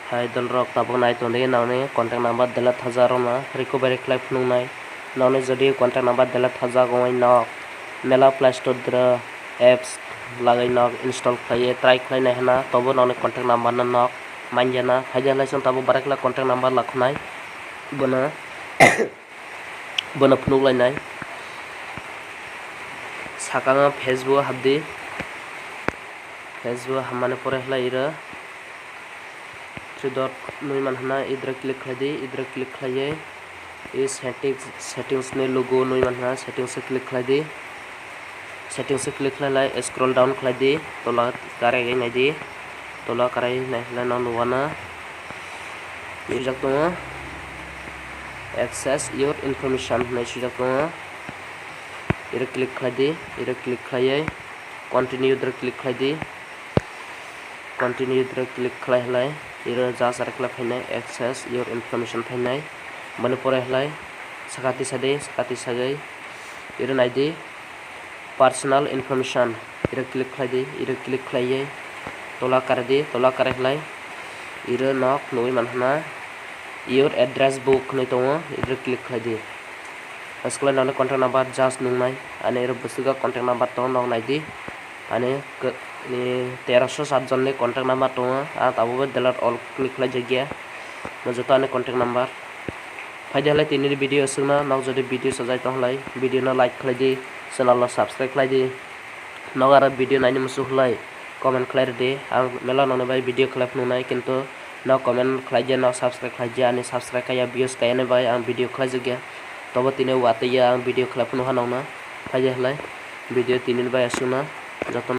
hai dal rok tabuk nai tongde naune contact number dela thajarona recovery claim phunungnai naune jodi contact number dela thajagoi nok mela play store dra apps lagai nok install khlaiye try khlainai hana tobo naune contact number na nok manjana haijala song tabuk barakla contact number lakhnai bono bono phunuk lainai sakang facebook habdi facebook hammane pore hlai ira 3 dot nui man hana idra click khlai idra click khlaiye e settings ne logo nui man hana settings se click khlai di settings se click khlai scroll down khlai di tola kare gai nai di tola kare nai hla na nuwana yujak to access your information nai sujak to ira click khlai di ira click khlaiye continue idra click khlai di continue idra click khlai hlai ira ja sarakla phainai access your information phainai bani pore hlai sakati sagai ira naidi personal information ira click khlai di ira click khlaiye tola kare hlai ira nok nui manhana your address book nai tongo ira click khlai di askla nang contact number just nungnai ane ira busuga contact number tong nok naidi ane ni 1307 jon ni contact number tongo a tabu delete all click khlai jagya mojoto ane contact number faide halai tini video sungna nok jodi video sajai tong halai video no like khlai di channel no subscribe khlai di nok ara video naini musu khlai comment khlai di ang mela nong bai video khlai nunai kintu nok comment khlai je nok subscribe khlai je ani subscribe kaya views kaya ne bai ang video khlai jagya tobo tini watiya ang video khlai punu hanong na faide halai video tini bai asuna joto